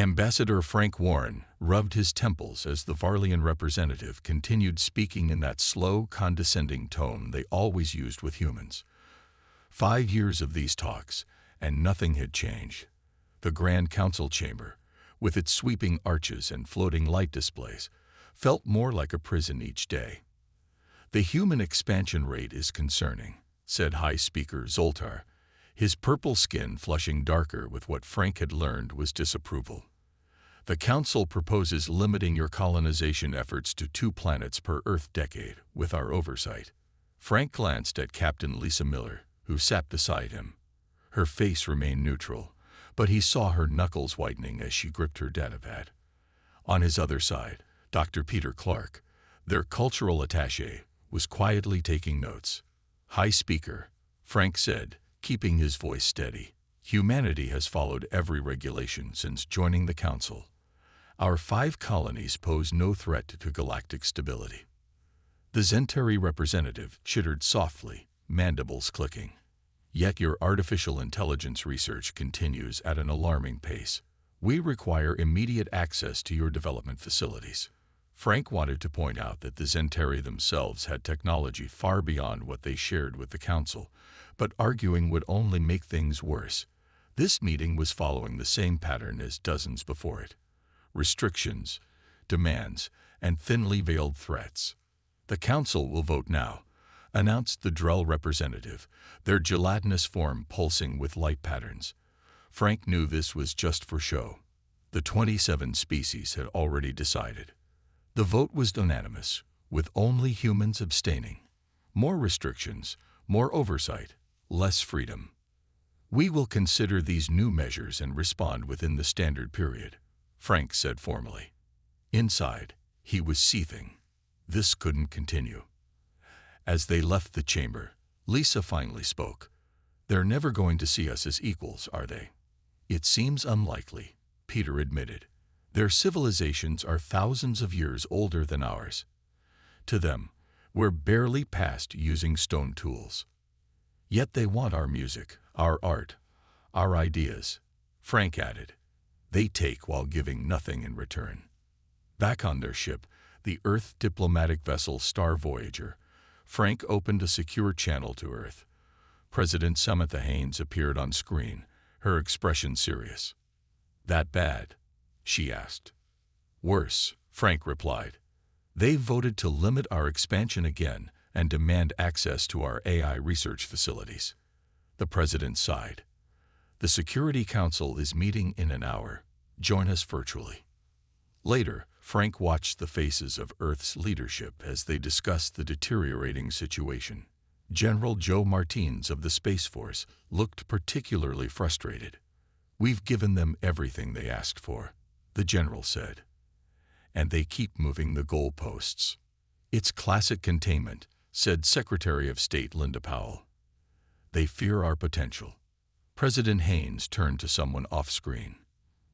Ambassador Frank Warren rubbed his temples as the Varlian representative continued speaking in that slow, condescending tone they always used with humans. 5 years of these talks, and nothing had changed. The Grand Council chamber, with its sweeping arches and floating light displays, felt more like a prison each day. "The human expansion rate is concerning," said High Speaker Zoltar, his purple skin flushing darker with what Frank had learned was disapproval. "The Council proposes limiting your colonization efforts to 2 planets per Earth decade, with our oversight." Frank glanced at Captain Lisa Miller, who sat beside him. Her face remained neutral, but he saw her knuckles whitening as she gripped her datapad. On his other side, Dr. Peter Clark, their cultural attaché, was quietly taking notes. "High Speaker," Frank said, keeping his voice steady, "humanity has followed every regulation since joining the Council. Our 5 colonies pose no threat to galactic stability." The Zentari representative chittered softly, mandibles clicking. "Yet your artificial intelligence research continues at an alarming pace. We require immediate access to your development facilities." Frank wanted to point out that the Zentari themselves had technology far beyond what they shared with the Council, but arguing would only make things worse. This meeting was following the same pattern as dozens before it: restrictions, demands, and thinly veiled threats. "The Council will vote now," announced the Drell representative, their gelatinous form pulsing with light patterns. Frank knew this was just for show. The 27 species had already decided. The vote was unanimous, with only humans abstaining. More restrictions, more oversight, less freedom. "We will consider these new measures and respond within the standard period," Frank said formally. Inside, he was seething. This couldn't continue. As they left the chamber, Lisa finally spoke. "They're never going to see us as equals, are they?" "It seems unlikely," Peter admitted. "Their civilizations are thousands of years older than ours. To them, we're barely past using stone tools. Yet they want our music, our art, our ideas," Frank added. "They take while giving nothing in return." Back on their ship, the Earth diplomatic vessel Star Voyager, Frank opened a secure channel to Earth. President Samantha Haynes appeared on screen, her expression serious. "That bad?" she asked. "Worse," Frank replied. "They've voted to limit our expansion again and demand access to our AI research facilities." The president sighed. "The Security Council is meeting in an hour. Join us virtually." Later, Frank watched the faces of Earth's leadership as they discussed the deteriorating situation. General Joe Martins of the Space Force looked particularly frustrated. "We've given them everything they asked for," the general said. "And they keep moving the goalposts." "It's classic containment," said Secretary of State Linda Powell. "They fear our potential." President Haynes turned to someone off-screen.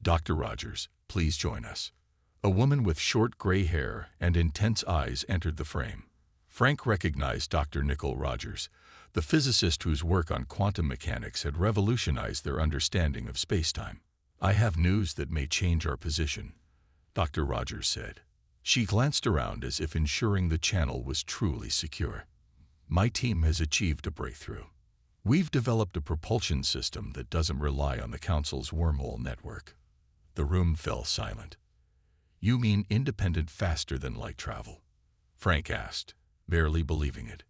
"Dr. Rogers, please join us." A woman with short gray hair and intense eyes entered the frame. Frank recognized Dr. Nicole Rogers, the physicist whose work on quantum mechanics had revolutionized their understanding of spacetime. "I have news that may change our position," Dr. Rogers said. She glanced around as if ensuring the channel was truly secure. "My team has achieved a breakthrough. We've developed a propulsion system that doesn't rely on the Council's wormhole network." The room fell silent. "You mean independent faster than light travel?" Frank asked, barely believing it.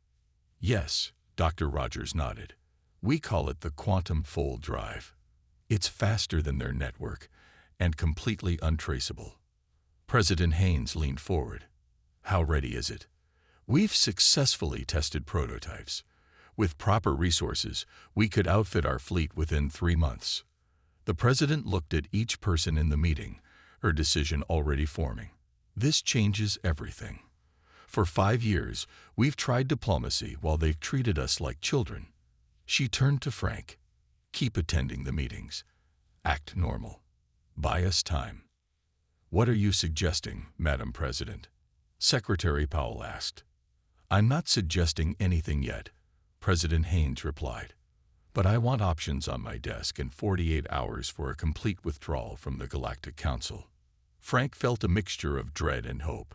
"Yes," Dr. Rogers nodded. "We call it the quantum fold drive. It's faster than their network and completely untraceable." President Haynes leaned forward. "How ready is it?" "We've successfully tested prototypes. With proper resources, we could outfit our fleet within 3 months." The president looked at each person in the meeting, her decision already forming. "This changes everything. For 5 years, we've tried diplomacy while they've treated us like children." She turned to Frank. "Keep attending the meetings. Act normal. Buy us time." "What are you suggesting, Madam President?" Secretary Powell asked. "I'm not suggesting anything yet," President Haynes replied. But I want options on my desk in 48 hours for a complete withdrawal from the Galactic Council. Frank felt a mixture of dread and hope.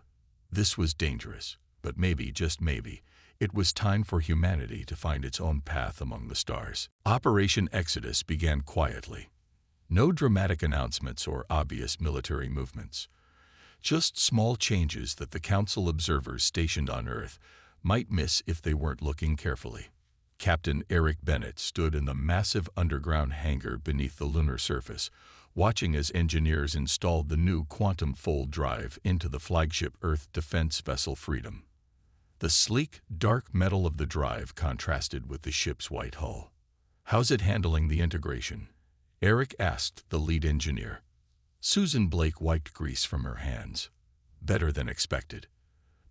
This was dangerous, but maybe, just maybe, it was time for humanity to find its own path among the stars. Operation Exodus began quietly. No dramatic announcements or obvious military movements. Just small changes that the Council observers stationed on Earth might miss if they weren't looking carefully. Captain Eric Bennett stood in the massive underground hangar beneath the lunar surface, watching as engineers installed the new quantum fold drive into the flagship Earth defense vessel Freedom. The sleek, dark metal of the drive contrasted with the ship's white hull. "How's it handling the integration?" Eric asked the lead engineer. Susan Blake wiped grease from her hands. "Better than expected.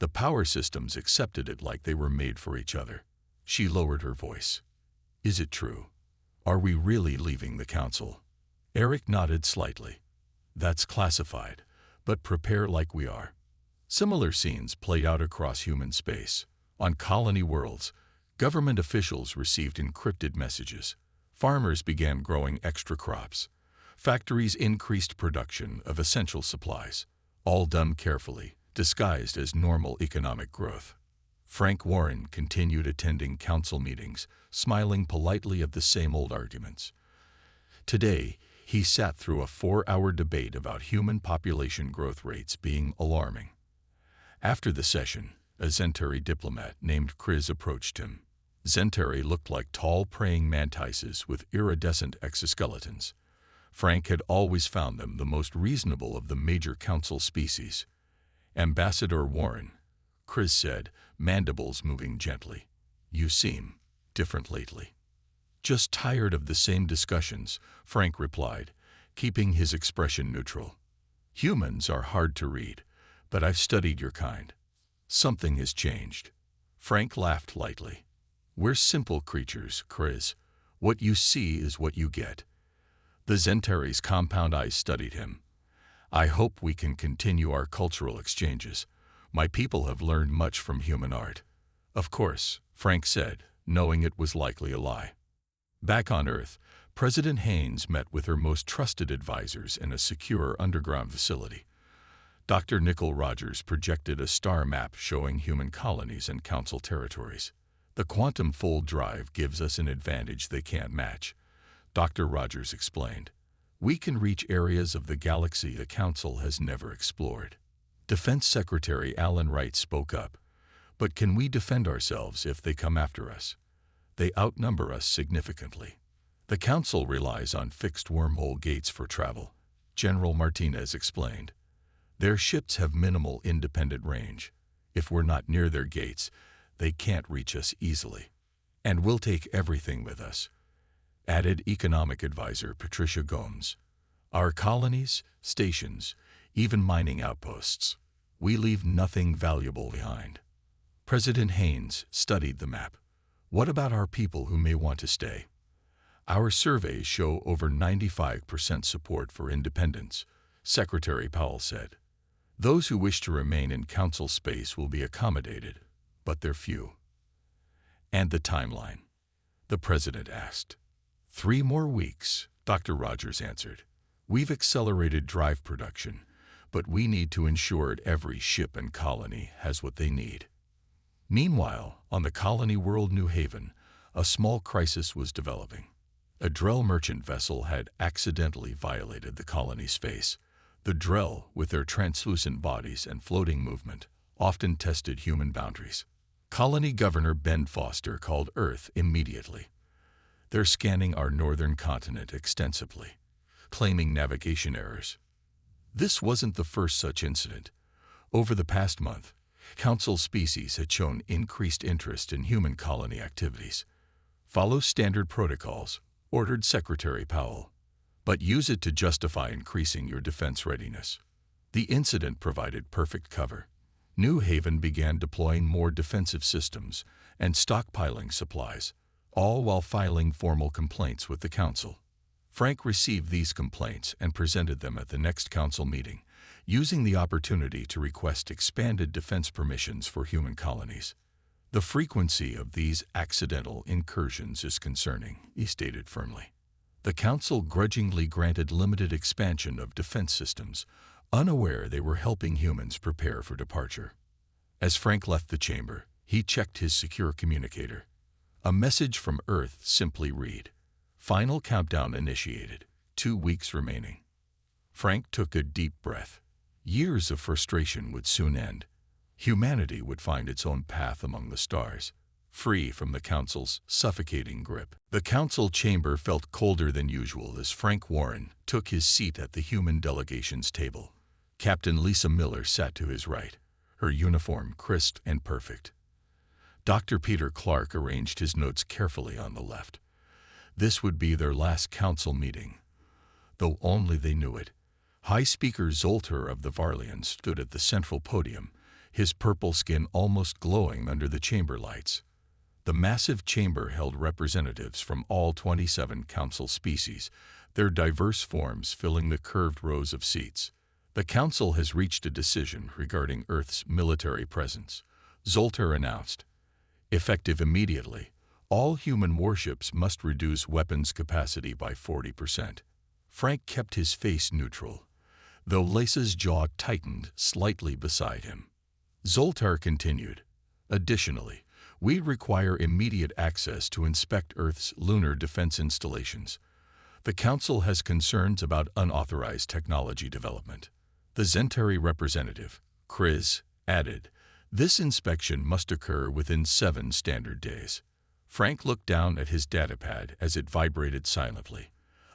The power systems accepted it like they were made for each other." She lowered her voice. "Is it true? Are we really leaving the Council?" Eric nodded slightly. "That's classified, but prepare like we are." Similar scenes played out across human space. On colony worlds, government officials received encrypted messages. Farmers began growing extra crops. Factories increased production of essential supplies, all done carefully, disguised as normal economic growth. Frank Warren continued attending council meetings, smiling politely at the same old arguments. Today, he sat through a 4-hour debate about human population growth rates being alarming. After the session, a Zentari diplomat named Chris approached him. Zentari looked like tall praying mantises with iridescent exoskeletons. Frank had always found them the most reasonable of the major council species. "Ambassador Warren," Chris said, mandibles moving gently, "you seem different lately." "Just tired of the same discussions," Frank replied, keeping his expression neutral. "Humans are hard to read, but I've studied your kind. Something has changed." Frank laughed lightly. "We're simple creatures, Chris. What you see is what you get." The Zentari's compound eyes studied him. "I hope we can continue our cultural exchanges. My people have learned much from human art." "Of course," Frank said, knowing it was likely a lie. Back on Earth, President Haynes met with her most trusted advisors in a secure underground facility. Dr. Nicole Rogers projected a star map showing human colonies and council territories. "The quantum fold drive gives us an advantage they can't match," Dr. Rogers explained. "We can reach areas of the galaxy the Council has never explored." Defense Secretary Alan Wright spoke up. "But can we defend ourselves if they come after us? They outnumber us significantly. The Council relies on fixed wormhole gates for travel," General Martinez explained. "Their ships have minimal independent range. If we're not near their gates, they can't reach us easily. And we'll take everything with us," added Economic Advisor Patricia Gomes. "Our colonies, stations, even mining outposts. We leave nothing valuable behind." President Haynes studied the map. "What about our people who may want to stay?" "Our surveys show over 95% support for independence," Secretary Powell said. "Those who wish to remain in council space will be accommodated, but they're few." "And the timeline?" the president asked. 3 more weeks, Dr. Rogers answered. "We've accelerated drive production, but we need to ensure every ship and colony has what they need." Meanwhile, on the colony world New Haven, a small crisis was developing. A Drell merchant vessel had accidentally violated the colony's space. The Drell, with their translucent bodies and floating movement, often tested human boundaries. Colony Governor Ben Foster called Earth immediately. "They're scanning our northern continent extensively, claiming navigation errors." This wasn't the first such incident. Over the past month, Council species had shown increased interest in human colony activities. "Follow standard protocols," ordered Secretary Powell, "but use it to justify increasing your defense readiness." The incident provided perfect cover. New Haven began deploying more defensive systems and stockpiling supplies, all while filing formal complaints with the Council. Frank received these complaints and presented them at the next Council meeting, using the opportunity to request expanded defense permissions for human colonies. The frequency of these accidental incursions is concerning, he stated firmly. The Council grudgingly granted limited expansion of defense systems, unaware they were helping humans prepare for departure. As Frank left the chamber, he checked his secure communicator. A message from Earth simply read, "Final countdown initiated. 2 weeks remaining." Frank took a deep breath. Years of frustration would soon end. Humanity would find its own path among the stars, free from the Council's suffocating grip. The Council chamber felt colder than usual as Frank Warren took his seat at the human delegation's table. Captain Lisa Miller sat to his right, her uniform crisp and perfect. Dr. Peter Clark arranged his notes carefully on the left. This would be their last council meeting. Though only they knew it. High Speaker Zoltar of the Varlians stood at the central podium, his purple skin almost glowing under the chamber lights. The massive chamber held representatives from all 27 council species, their diverse forms filling the curved rows of seats. The council has reached a decision regarding Earth's military presence, Zoltar announced. Effective immediately, all human warships must reduce weapons capacity by 40%. Frank kept his face neutral, though Lisa's jaw tightened slightly beside him. Zoltar continued, "Additionally, we require immediate access to inspect Earth's lunar defense installations. The Council has concerns about unauthorized technology development." The Zentari representative, Kriz, added, "This inspection must occur within 7 standard days." Frank looked down at his datapad as it vibrated silently.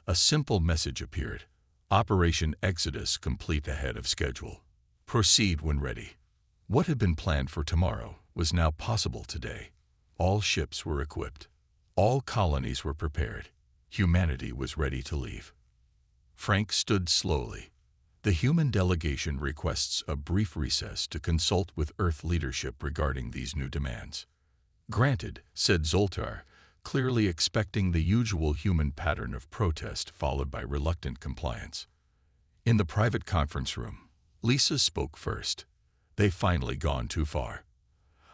A simple message appeared. Operation Exodus complete ahead of schedule. Proceed when ready. What had been planned for tomorrow was now possible today. All ships were equipped. All colonies were prepared. Humanity was ready to leave. Frank stood slowly. The human delegation requests a brief recess to consult with Earth leadership regarding these new demands. Granted, said Zoltar, clearly expecting the usual human pattern of protest followed by reluctant compliance. In the private conference room, Lisa spoke first. They've finally gone too far.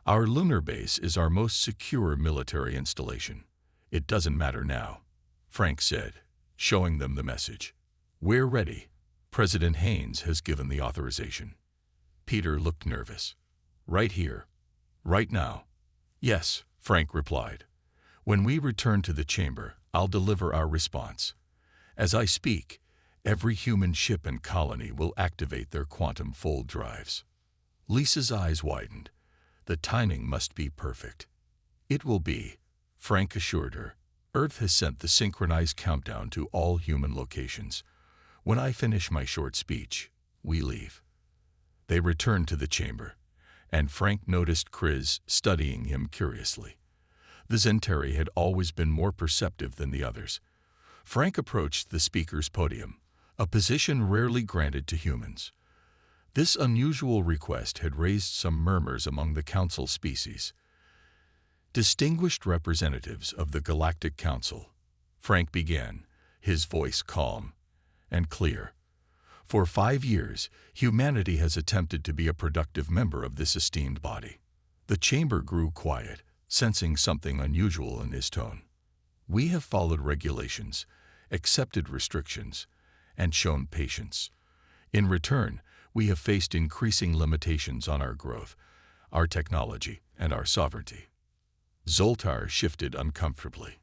Our lunar base is our most secure military installation. It doesn't matter now, Frank said, showing them the message. We're ready. President Haynes has given the authorization. Peter looked nervous. Right here. Right now. Yes, Frank replied. When we return to the chamber, I'll deliver our response. As I speak, every human ship and colony will activate their quantum fold drives. Lisa's eyes widened. The timing must be perfect. It will be, Frank assured her. Earth has sent the synchronized countdown to all human locations. When I finish my short speech, we leave. They returned to the chamber, and Frank noticed Kriz studying him curiously. The Zentari had always been more perceptive than the others. Frank approached the speaker's podium, a position rarely granted to humans. This unusual request had raised some murmurs among the council species. Distinguished representatives of the Galactic Council, Frank began, his voice calm and clear. For 5 years, humanity has attempted to be a productive member of this esteemed body. The chamber grew quiet, sensing something unusual in his tone. We have followed regulations, accepted restrictions, and shown patience. In return, we have faced increasing limitations on our growth, our technology, and our sovereignty. Zoltar shifted uncomfortably.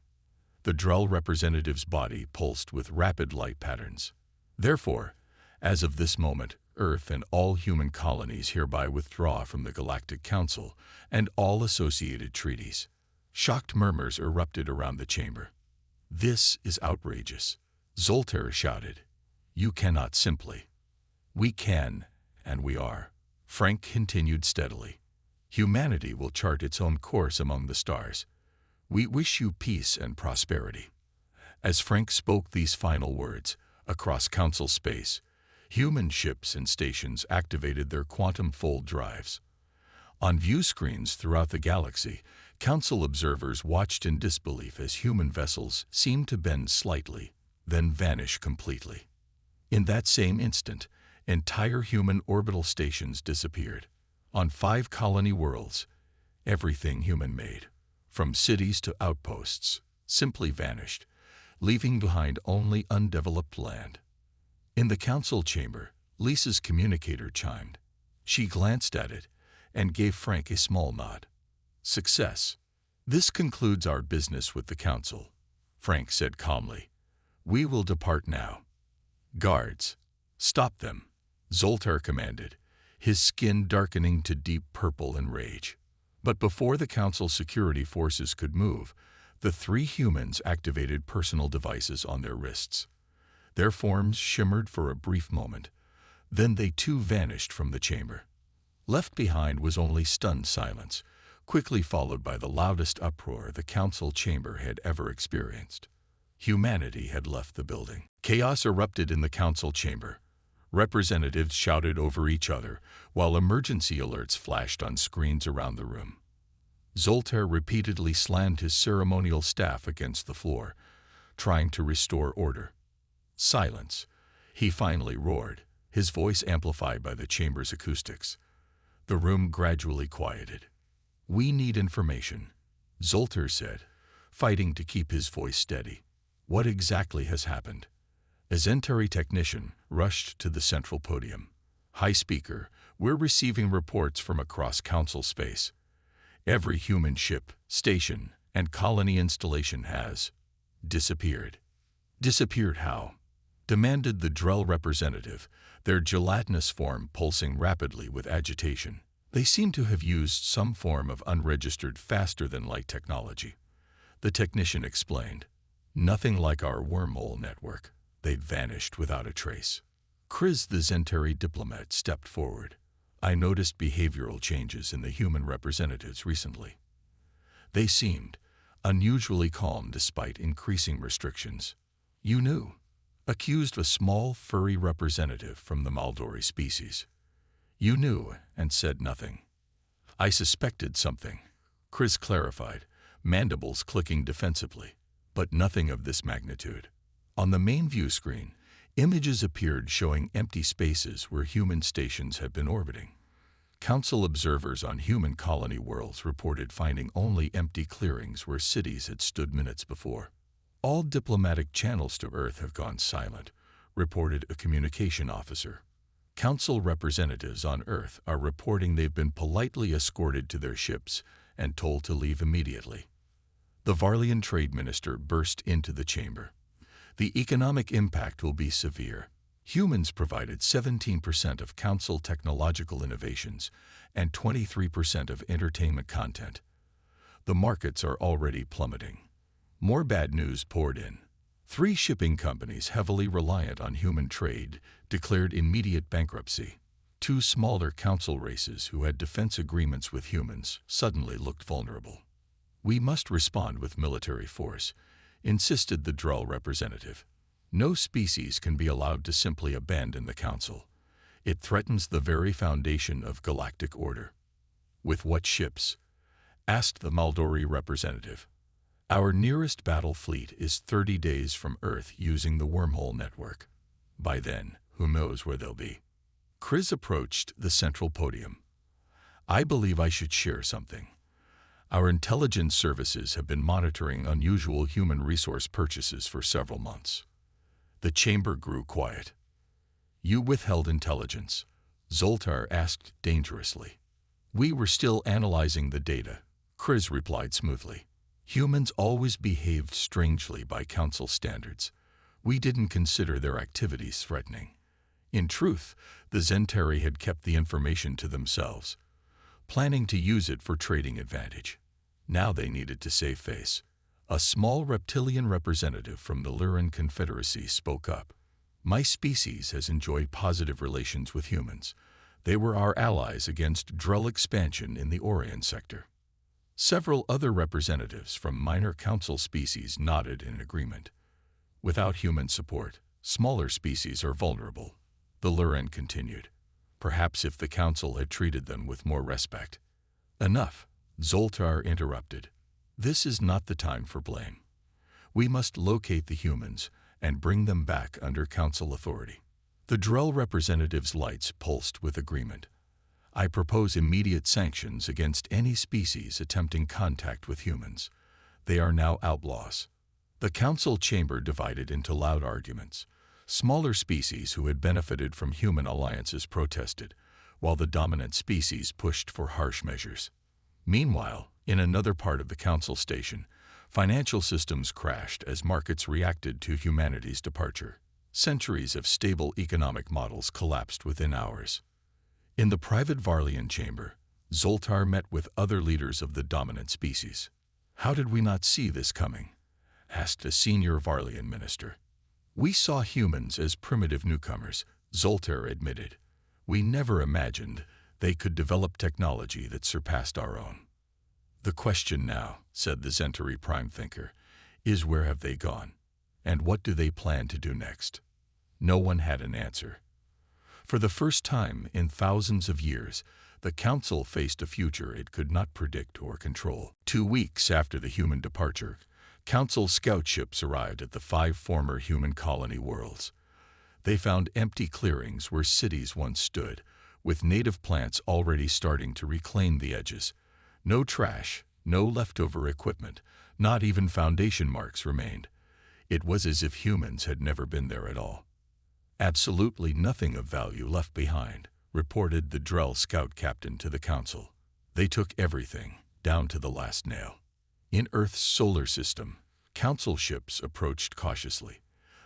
The Drell representative's body pulsed with rapid light patterns. Therefore, as of this moment, Earth and all human colonies hereby withdraw from the Galactic Council and all associated treaties. Shocked murmurs erupted around the chamber. This is outrageous, Zoltar shouted. You cannot simply. We can, and we are. Frank continued steadily. Humanity will chart its own course among the stars. We wish you peace and prosperity. As Frank spoke these final words, across council space, human ships and stations activated their quantum fold drives. On view screens throughout the galaxy, council observers watched in disbelief as human vessels seemed to bend slightly, then vanish completely. In that same instant, entire human orbital stations disappeared. On 5 colony worlds, Everything human-made, from cities to outposts, simply vanished, leaving behind only undeveloped land. In the council chamber, Lisa's communicator chimed. She glanced at it and gave Frank a small nod. Success. This concludes our business with the council, Frank said calmly. We will depart now. Guards, stop them, Zoltar commanded, his skin darkening to deep purple in rage. But before the council security forces could move, the three humans activated personal devices on their wrists. Their forms shimmered for a brief moment. Then they too vanished from the chamber. Left behind was only stunned silence, quickly followed by the loudest uproar the council chamber had ever experienced. Humanity had left the building. Chaos erupted in the council chamber. Representatives shouted over each other, while emergency alerts flashed on screens around the room. Zoltar repeatedly slammed his ceremonial staff against the floor, trying to restore order. Silence, he finally roared, his voice amplified by the chamber's acoustics. The room gradually quieted. We need information, Zoltar said, fighting to keep his voice steady. What exactly has happened? A Zentari technician rushed to the central podium. High speaker, we're receiving reports from across council space. Every human ship, station, and colony installation has disappeared. Disappeared how? Demanded the Drell representative, their gelatinous form pulsing rapidly with agitation. They seem to have used some form of unregistered faster-than-light technology. The technician explained. Nothing like our wormhole network. They'd vanished without a trace. Kriz, the Zentari diplomat, stepped forward. I noticed behavioral changes in the human representatives recently. They seemed unusually calm despite increasing restrictions. You knew, accused a small, furry representative from the Maldori species. You knew and said nothing. I suspected something, Kriz clarified, mandibles clicking defensively, but nothing of this magnitude. On the main view screen, images appeared showing empty spaces where human stations had been orbiting. Council observers on human colony worlds reported finding only empty clearings where cities had stood minutes before. All diplomatic channels to Earth have gone silent, reported a communication officer. Council representatives on Earth are reporting they've been politely escorted to their ships and told to leave immediately. The Varlian trade minister burst into the chamber. The economic impact will be severe. Humans provided 17% of council technological innovations and 23% of entertainment content. The markets are already plummeting. More bad news poured in. 3 shipping companies heavily reliant on human trade declared immediate bankruptcy. 2 smaller council races who had defense agreements with humans suddenly looked vulnerable. We must respond with military force, insisted the Drell representative. No species can be allowed to simply abandon the council. It threatens the very foundation of galactic order. With what ships? Asked the Maldori representative. Our nearest battle fleet is 30 days from Earth using the wormhole network. By then, who knows where they'll be? Kriz approached the central podium. I believe I should share something. Our intelligence services have been monitoring unusual human resource purchases for several months. The chamber grew quiet. You withheld intelligence, Zoltar asked dangerously. We were still analyzing the data, Kriz replied smoothly. Humans always behaved strangely by council standards. We didn't consider their activities threatening. In truth, the Zentari had kept the information to themselves, planning to use it for trading advantage. Now they needed to save face. A small reptilian representative from the Lyran Confederacy spoke up. My species has enjoyed positive relations with humans. They were our allies against Drell expansion in the Orion sector. Several other representatives from minor council species nodded in agreement. Without human support, smaller species are vulnerable, the Lyran continued. Perhaps if the council had treated them with more respect. Enough, Zoltar interrupted. This is not the time for blame. We must locate the humans and bring them back under council authority. The Drell representative's lights pulsed with agreement. I propose immediate sanctions against any species attempting contact with humans. They are now outlaws. The council chamber divided into loud arguments. Smaller species who had benefited from human alliances protested, while the dominant species pushed for harsh measures. Meanwhile, in another part of the council station, financial systems crashed as markets reacted to humanity's departure. Centuries of stable economic models collapsed within hours. In the private Varlian chamber, Zoltar met with other leaders of the dominant species. "How did we not see this coming?" asked a senior Varlian minister. "We saw humans as primitive newcomers," Zoltar admitted. "We never imagined they could develop technology that surpassed our own." "The question now," said the Zentari prime thinker, "is where have they gone? And what do they plan to do next?" No one had an answer. For the first time in thousands of years, the Council faced a future it could not predict or control. 2 weeks after the human departure, Council scout ships arrived at the 5 former human colony worlds. They found empty clearings where cities once stood, with native plants already starting to reclaim the edges. No trash, no leftover equipment, not even foundation marks remained. It was as if humans had never been there at all. "Absolutely nothing of value left behind," reported the Drell scout captain to the council. "They took everything, down to the last nail." In Earth's solar system, council ships approached cautiously.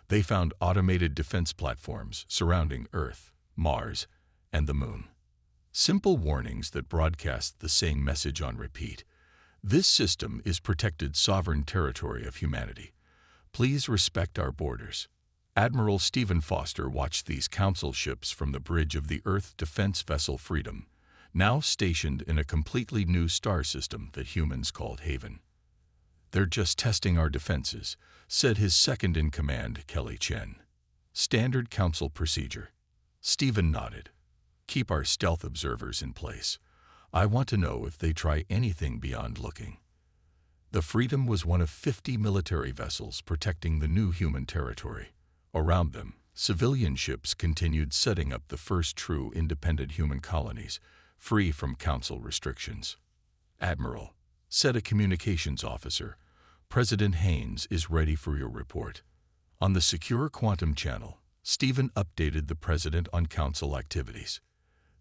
They found automated defense platforms surrounding Earth, Mars, and the Moon. Simple warnings that broadcast the same message on repeat. "This system is protected sovereign territory of humanity. Please respect our borders." Admiral Stephen Foster watched these council ships from the bridge of the Earth defense vessel Freedom, now stationed in a completely new star system that humans called Haven. "They're just testing our defenses," said his second-in-command, Kelly Chen. "Standard council procedure." Stephen nodded. "Keep our stealth observers in place. I want to know if they try anything beyond looking." The Freedom was one of 50 military vessels protecting the new human territory. Around them, civilian ships continued setting up the first true independent human colonies, free from council restrictions. "Admiral," said a communications officer, "President Haynes is ready for your report." On the secure quantum channel, Stephen updated the president on council activities.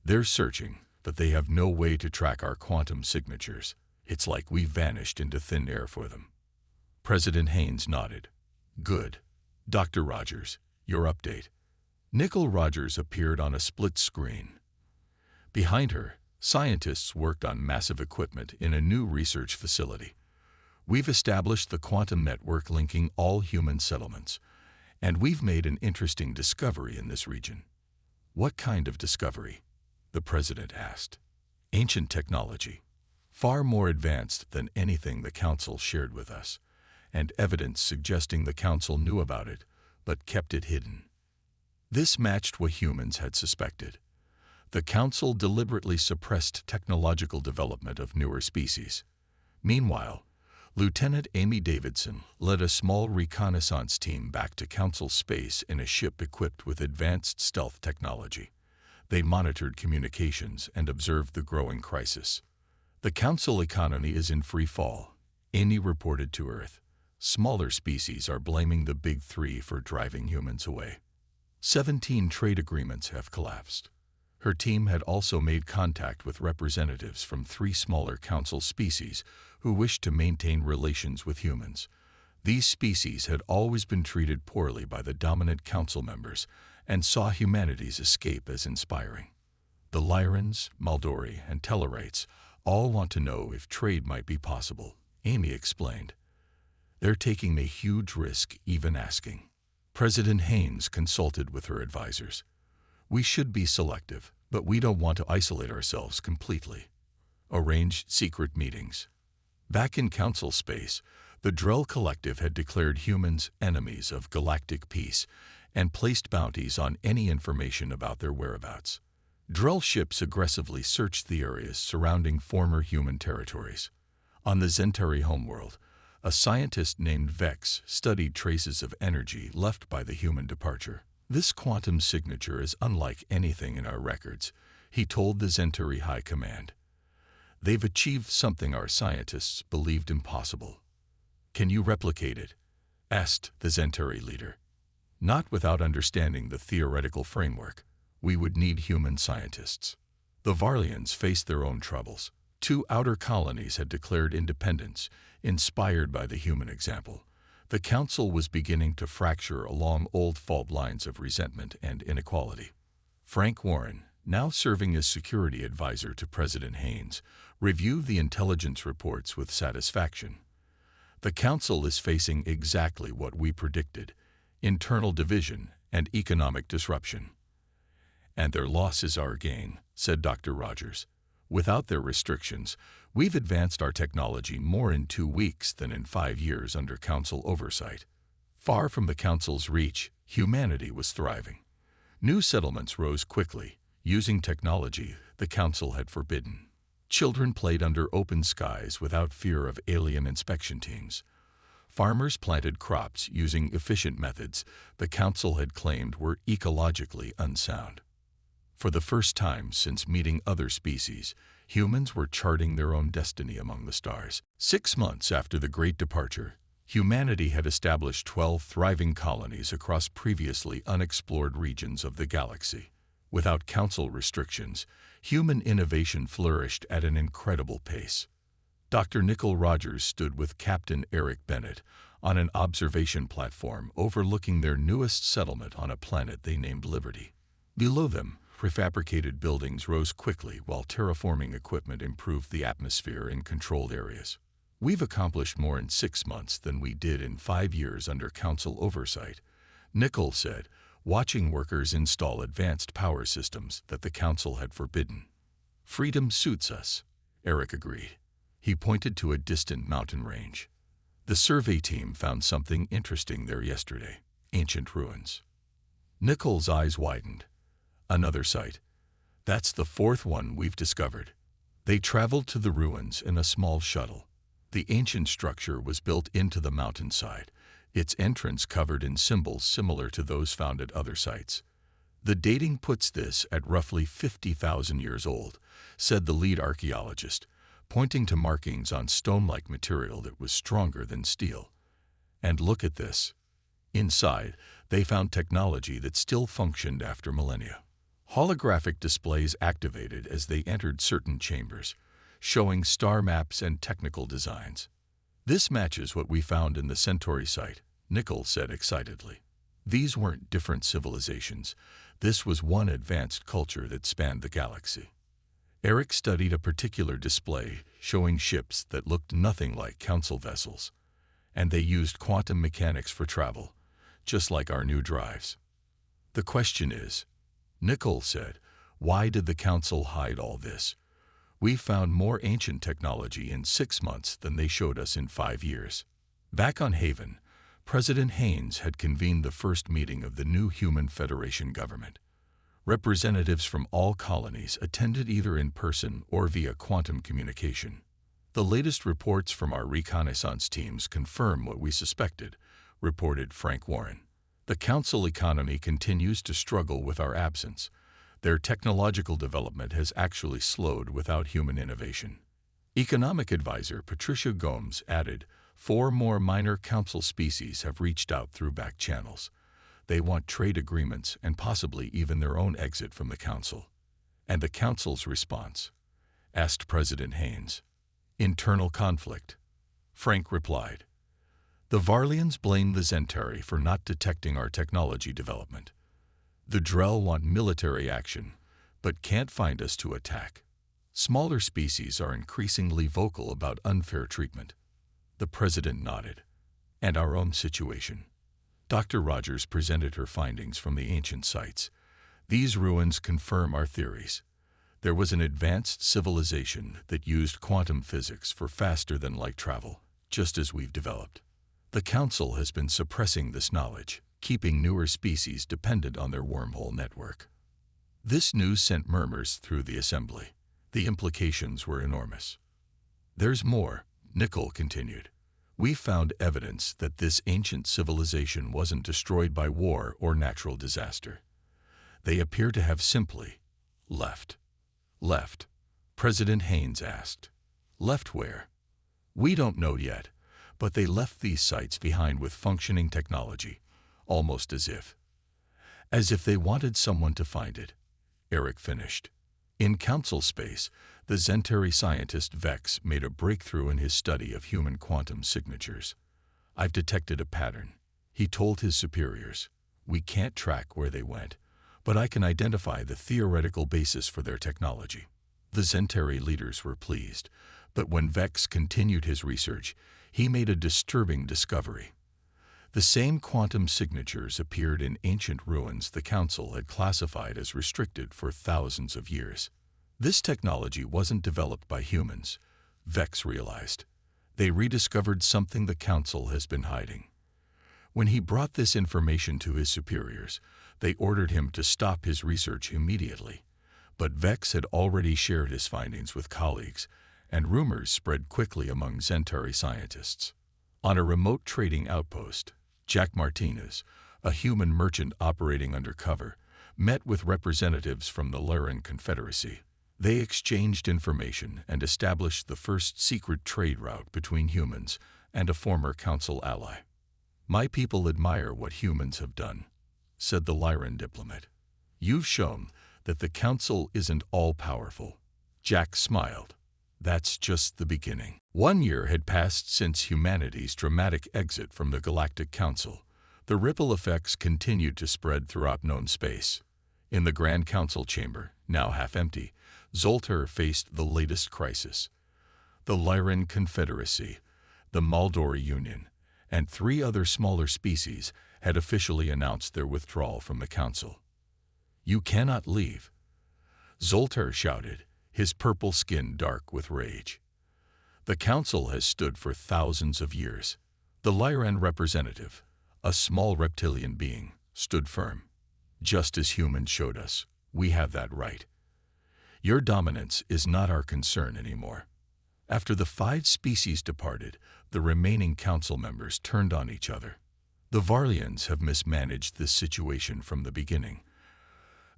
"They're searching, but they have no way to track our quantum signatures. It's like we vanished into thin air for them." President Haynes nodded. "Good. Dr. Rogers, your update." Nicole Rogers appeared on a split screen. Behind her, scientists worked on massive equipment in a new research facility. "We've established the quantum network linking all human settlements, and we've made an interesting discovery in this region." "What kind of discovery?" the president asked. "Ancient technology, far more advanced than anything the council shared with us, and evidence suggesting the council knew about it, but kept it hidden." This matched what humans had suspected. The council deliberately suppressed technological development of newer species. Meanwhile, Lieutenant Amy Davidson led a small reconnaissance team back to council space in a ship equipped with advanced stealth technology. They monitored communications and observed the growing crisis. "The council economy is in free fall," Amy reported to Earth. "Smaller species are blaming the big 3 for driving humans away. 17 trade agreements have collapsed." Her team had also made contact with representatives from 3 smaller council species who wished to maintain relations with humans. These species had always been treated poorly by the dominant council members and saw humanity's escape as inspiring. The Lyrans, Maldori, and Tellarites all want to know if trade might be possible, Amy explained. "They're taking a huge risk even asking." President Haynes consulted with her advisors. "We should be selective, but we don't want to isolate ourselves completely. Arrange secret meetings." Back in council space, the Drell Collective had declared humans enemies of galactic peace and placed bounties on any information about their whereabouts. Drell ships aggressively searched the areas surrounding former human territories. On the Zentari homeworld, a scientist named Vex studied traces of energy left by the human departure. "This quantum signature is unlike anything in our records," he told the Centauri High Command. They've achieved something our scientists believed impossible. Can you replicate it? Asked the Centauri leader. Not without understanding the theoretical framework. We would need human scientists. The Varlians faced their own troubles. 2 outer colonies had declared independence, inspired by the human example. The Council was beginning to fracture along old fault lines of resentment and inequality. Frank Warren, now serving as security advisor to President Haynes, reviewed the intelligence reports with satisfaction. The Council is facing exactly what we predicted: internal division and economic disruption. And their loss is our gain, said Dr. Rogers. Without their restrictions, we've advanced our technology more in 2 weeks than in 5 years under Council oversight. Far from the Council's reach, humanity was thriving. New settlements rose quickly, using technology the Council had forbidden. Children played under open skies without fear of alien inspection teams. Farmers planted crops using efficient methods the Council had claimed were ecologically unsound. For the first time since meeting other species, humans were charting their own destiny among the stars. 6 months after the Great Departure, humanity had established 12 thriving colonies across previously unexplored regions of the galaxy. Without Council restrictions, human innovation flourished at an incredible pace. Dr. Nicol Rogers stood with Captain Eric Bennett on an observation platform overlooking their newest settlement on a planet they named Liberty. Below them, prefabricated buildings rose quickly while terraforming equipment improved the atmosphere in controlled areas. We've accomplished more in 6 months than we did in 5 years under Council oversight, Nicol said, watching workers install advanced power systems that the Council had forbidden. Freedom suits us, Eric agreed. He pointed to a distant mountain range. The survey team found something interesting there yesterday: ancient ruins. Nicol's eyes widened. Another site. That's the 4th one we've discovered. They traveled to the ruins in a small shuttle. The ancient structure was built into the mountainside, its entrance covered in symbols similar to those found at other sites. The dating puts this at roughly 50,000 years old, said the lead archaeologist, pointing to markings on stone-like material that was stronger than steel. And look at this. Inside, they found technology that still functioned after millennia. Holographic displays activated as they entered certain chambers, showing star maps and technical designs. This matches what we found in the Centauri site, Nicol said excitedly. These weren't different civilizations. This was one advanced culture that spanned the galaxy. Eric studied a particular display showing ships that looked nothing like Council vessels, and they used quantum mechanics for travel, just like our new drives. The question is, Nicol said, why did the Council hide all this? We found more ancient technology in 6 months than they showed us in 5 years. Back on Haven, President Haynes had convened the first meeting of the new Human Federation government. Representatives from all colonies attended either in person or via quantum communication. The latest reports from our reconnaissance teams confirm what we suspected, reported Frank Warren. The Council economy continues to struggle with our absence. Their technological development has actually slowed without human innovation. Economic advisor Patricia Gomes added, 4 more minor Council species have reached out through back channels. They want trade agreements and possibly even their own exit from the Council. And the Council's response? Asked President Haynes. Internal conflict. Frank replied. The Varlians blame the Centauri for not detecting our technology development. The Drell want military action, but can't find us to attack. Smaller species are increasingly vocal about unfair treatment. The President nodded. And our own situation. Dr. Rogers presented her findings from the ancient sites. These ruins confirm our theories. There was an advanced civilization that used quantum physics for faster-than-light travel, just as we've developed. The Council has been suppressing this knowledge, keeping newer species dependent on their wormhole network. This news sent murmurs through the assembly. The implications were enormous. There's more, Nicol continued. We found evidence that this ancient civilization wasn't destroyed by war or natural disaster. They appear to have simply left. Left. President Haynes asked. Left where? We don't know yet, but they left these sites behind with functioning technology, almost as if they wanted someone to find it. Eric finished. In council space, the Zentari scientist Vex made a breakthrough in his study of human quantum signatures. I've detected a pattern, he told his superiors. We can't track where they went, but I can identify the theoretical basis for their technology. The Zentari leaders were pleased, but when Vex continued his research, he made a disturbing discovery. The same quantum signatures appeared in ancient ruins the Council had classified as restricted for thousands of years. This technology wasn't developed by humans, Vex realized. They rediscovered something the Council has been hiding. When he brought this information to his superiors, they ordered him to stop his research immediately. But Vex had already shared his findings with colleagues, and rumors spread quickly among Zentari scientists. On a remote trading outpost, Jack Martinez, a human merchant operating undercover, met with representatives from the Lyran Confederacy. They exchanged information and established the first secret trade route between humans and a former Council ally. My people admire what humans have done, said the Lyran diplomat. You've shown that the Council isn't all-powerful. Jack smiled. That's just the beginning. 1 year had passed since humanity's dramatic exit from the Galactic Council. The ripple effects continued to spread throughout known space. In the Grand Council chamber, now half empty, Zoltar faced the latest crisis. The Lyran Confederacy, the Maldori Union, and 3 other smaller species had officially announced their withdrawal from the Council. You cannot leave, Zoltar shouted, his purple skin dark with rage. The Council has stood for thousands of years. The Lyran representative, a small reptilian being, stood firm. Just as humans showed us, we have that right. Your dominance is not our concern anymore. After the 5 species departed, the remaining Council members turned on each other. The Varlians have mismanaged this situation from the beginning,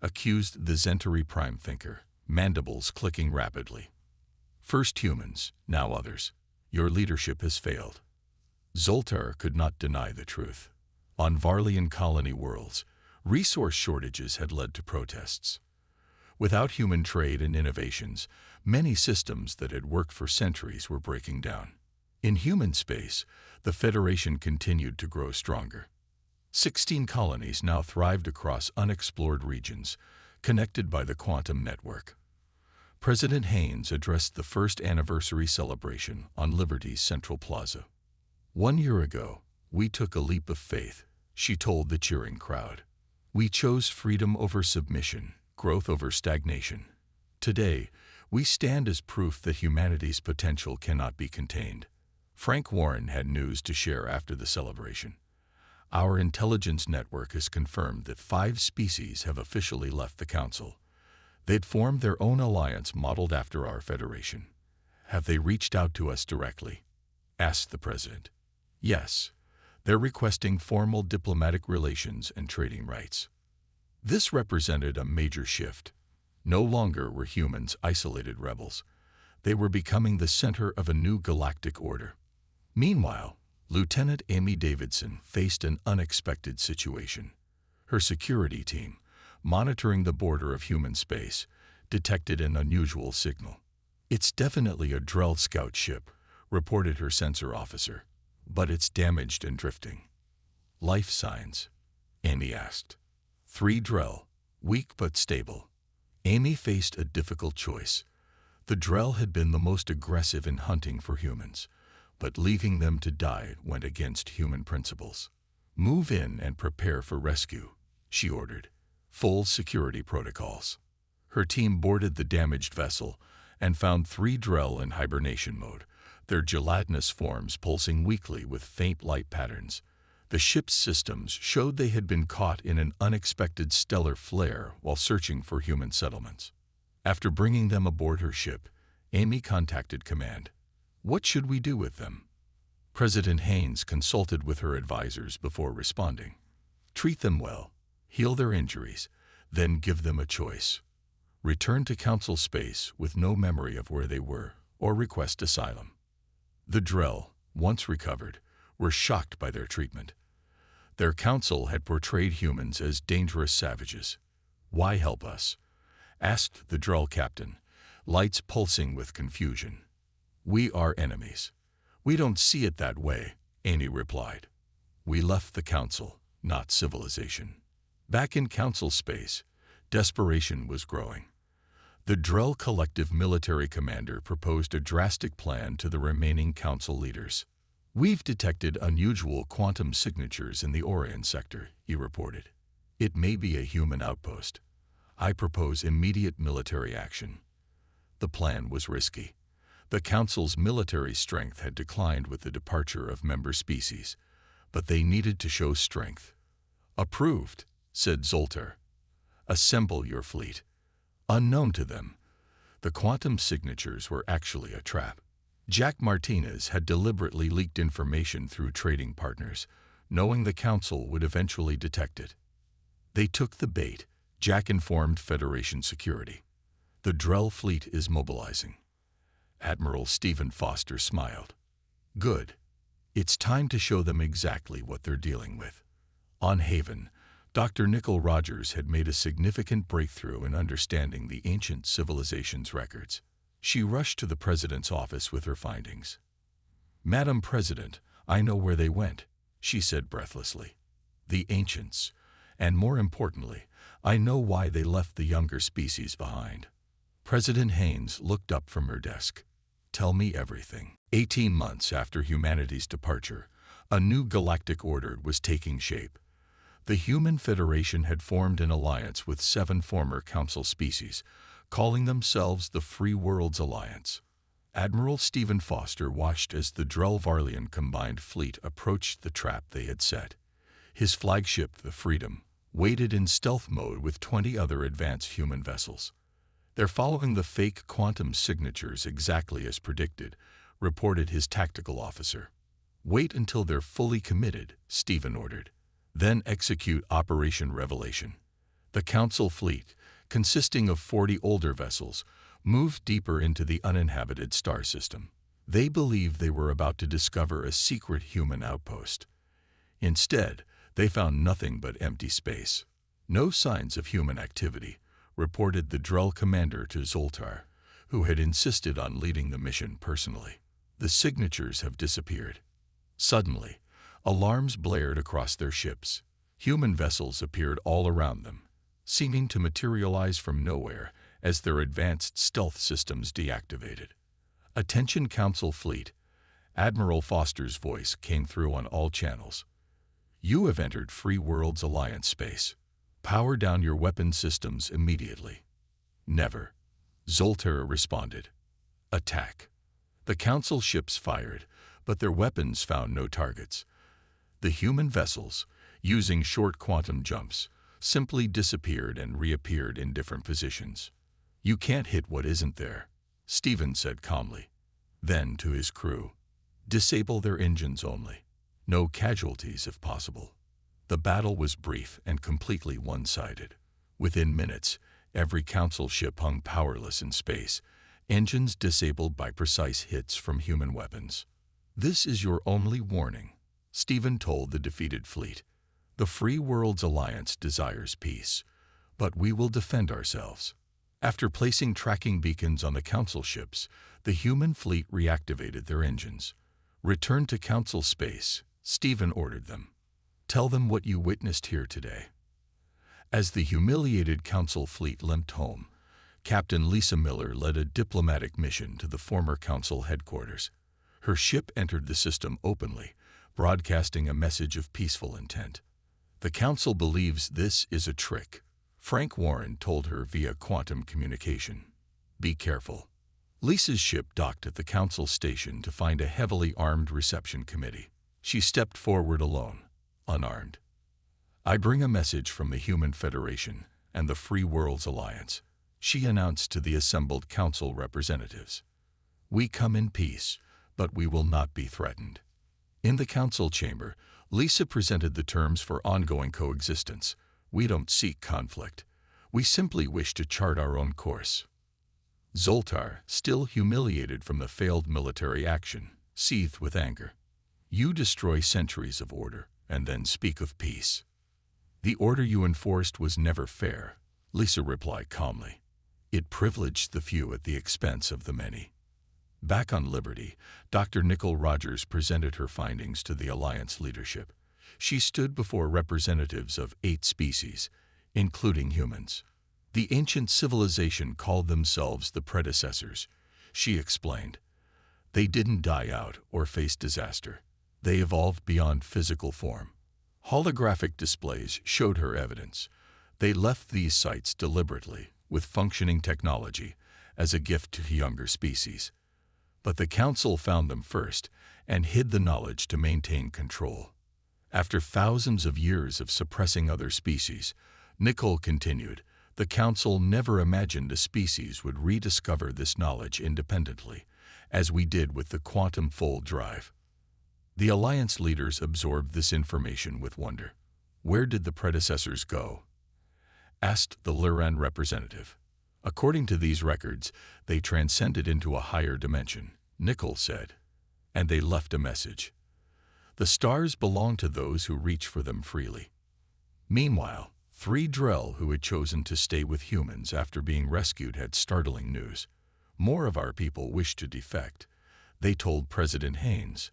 accused the Zentari Prime Thinker, mandibles clicking rapidly. First humans, now others. Your leadership has failed. Zoltar could not deny the truth. On Varlian colony worlds, resource shortages had led to protests. Without human trade and innovations, many systems that had worked for centuries were breaking down. In human space, the Federation continued to grow stronger. 16 colonies now thrived across unexplored regions, connected by the quantum network. President Haynes addressed the first anniversary celebration on Liberty's Central Plaza. 1 year ago, we took a leap of faith, she told the cheering crowd. We chose freedom over submission, growth over stagnation. Today, we stand as proof that humanity's potential cannot be contained. Frank Warren had news to share after the celebration. Our intelligence network has confirmed that 5 species have officially left the Council. They'd formed their own alliance modeled after our Federation. Have they reached out to us directly? Asked the President. Yes. They're requesting formal diplomatic relations and trading rights. This represented a major shift. No longer were humans isolated rebels. They were becoming the center of a new galactic order. Meanwhile, Lieutenant Amy Davidson faced an unexpected situation. Her security team, monitoring the border of human space, detected an unusual signal. It's definitely a Drell scout ship, reported her sensor officer, but it's damaged and drifting. Life signs? Amy asked. 3 Drell, weak but stable. Amy faced a difficult choice. The Drell had been the most aggressive in hunting for humans, but leaving them to die went against human principles. Move in and prepare for rescue, she ordered. Full security protocols. Her team boarded the damaged vessel and found 3 Drell in hibernation mode, their gelatinous forms pulsing weakly with faint light patterns. The ship's systems showed they had been caught in an unexpected stellar flare while searching for human settlements. After bringing them aboard her ship, Amy contacted command. What should we do with them? President Haynes consulted with her advisors before responding. Treat them well, heal their injuries, then give them a choice. return to Council space with no memory of where they were or request asylum. The Drell, once recovered, were shocked by their treatment. Their council had portrayed humans as dangerous savages. "Why help us?" asked the Drell captain, lights pulsing with confusion. "We are enemies." "We don't see it that way," Annie replied. "We left the council, not civilization." Back in council space, desperation was growing. The Drell collective military commander proposed a drastic plan to the remaining council leaders. "We've detected unusual quantum signatures in the Orion sector," he reported. "It may be a human outpost. I propose immediate military action." The plan was risky. The Council's military strength had declined with the departure of member species, but they needed to show strength. "Approved," said Zoltar. "Assemble your fleet." Unknown to them, the quantum signatures were actually a trap. Jack Martinez had deliberately leaked information through trading partners, knowing the Council would eventually detect it. They took the bait, Jack informed Federation security. "The Drell fleet is mobilizing." Admiral Stephen Foster smiled. "Good. It's time to show them exactly what they're dealing with." On Haven, Dr. Nicole Rogers had made a significant breakthrough in understanding the ancient civilization's records. She rushed to the President's office with her findings. "Madam President, I know where they went," she said breathlessly. "The ancients. And more importantly, I know why they left the younger species behind." President Haynes looked up from her desk. "Tell me everything." 18 months after humanity's departure, a new galactic order was taking shape. The Human Federation had formed an alliance with 7 former Council species, calling themselves the Free Worlds Alliance. Admiral Stephen Foster watched as the Drell-Varlian combined fleet approached the trap they had set. His flagship, the Freedom, waited in stealth mode with 20 other advanced human vessels. "They're following the fake quantum signatures exactly as predicted," reported his tactical officer. "Wait until they're fully committed," Stephen ordered. "Then execute Operation Revelation." The Council fleet, consisting of 40 older vessels, moved deeper into the uninhabited star system. They believed they were about to discover a secret human outpost. Instead, they found nothing but empty space. "No signs of human activity," reported the Drell commander to Zoltar, who had insisted on leading the mission personally. "The signatures have disappeared." Suddenly, alarms blared across their ships. Human vessels appeared all around them, seeming to materialize from nowhere as their advanced stealth systems deactivated. "Attention Council fleet," Admiral Foster's voice came through on all channels. "You have entered Free Worlds Alliance space. Power down your weapon systems immediately." "Never," Zoltar responded. "Attack." The Council ships fired, but their weapons found no targets. The human vessels, using short quantum jumps, simply disappeared and reappeared in different positions. "You can't hit what isn't there," Stephen said calmly. Then to his crew, "Disable their engines only. No casualties if possible." The battle was brief and completely one-sided. Within minutes, every Council ship hung powerless in space, engines disabled by precise hits from human weapons. "This is your only warning," Stephen told the defeated fleet. "The Free Worlds Alliance desires peace, but we will defend ourselves." After placing tracking beacons on the Council ships, the human fleet reactivated their engines. "Return to Council space," Stephen ordered them. "Tell them what you witnessed here today." As the humiliated Council fleet limped home, Captain Lisa Miller led a diplomatic mission to the former Council headquarters. Her ship entered the system openly, broadcasting a message of peaceful intent. "The Council believes this is a trick," Frank Warren told her via quantum communication. "Be careful." Lisa's ship docked at the Council station to find a heavily armed reception committee. She stepped forward alone, unarmed. "I bring a message from the Human Federation and the Free Worlds Alliance," she announced to the assembled Council representatives. "We come in peace, but we will not be threatened." In the Council chamber, Lisa presented the terms for ongoing coexistence. "We don't seek conflict. We simply wish to chart our own course." Zoltar, still humiliated from the failed military action, seethed with anger. "You destroy centuries of order, and then speak of peace." "The order you enforced was never fair," Lisa replied calmly. "It privileged the few at the expense of the many." Back on Liberty, Dr. Nicole Rogers presented her findings to the Alliance leadership. She stood before representatives of 8 species, including humans. "The ancient civilization called themselves the predecessors," she explained. "They didn't die out or face disaster. They evolved beyond physical form." Holographic displays showed her evidence. They left these sites deliberately, with functioning technology, as a gift to younger species. But the Council found them first and hid the knowledge to maintain control. After thousands of years of suppressing other species, Nicole continued, the Council never imagined a species would rediscover this knowledge independently, as we did with the quantum fold drive. The Alliance leaders absorbed this information with wonder. "Where did the predecessors go?" asked the Lyran representative. "According to these records, they transcended into a higher dimension," Nicole said. "And they left a message. The stars belong to those who reach for them freely." Meanwhile, 3 Drell who had chosen to stay with humans after being rescued had startling news. "More of our people wish to defect," they told President Haynes.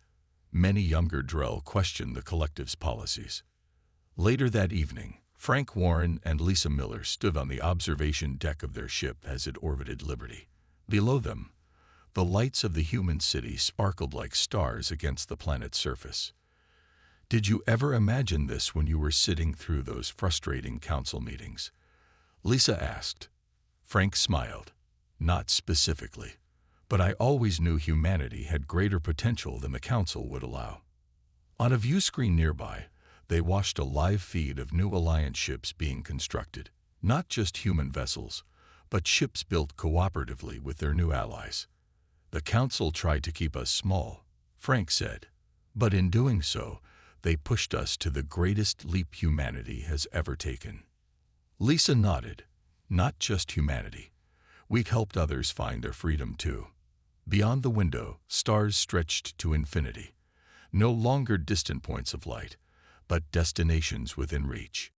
Many younger Drell questioned the collective's policies. Later that evening, Frank Warren and Lisa Miller stood on the observation deck of their ship as it orbited Liberty. Below them, the lights of the human city sparkled like stars against the planet's surface. "Did you ever imagine this when you were sitting through those frustrating council meetings?" Lisa asked. Frank smiled. "Not specifically, but I always knew humanity had greater potential than the council would allow." On a view screen nearby, they watched a live feed of new Alliance ships being constructed. Not just human vessels, but ships built cooperatively with their new allies. "The Council tried to keep us small," Frank said. "But in doing so, they pushed us to the greatest leap humanity has ever taken." Lisa nodded. "Not just humanity. We've helped others find their freedom too." Beyond the window, stars stretched to infinity. No longer distant points of light, but destinations within reach.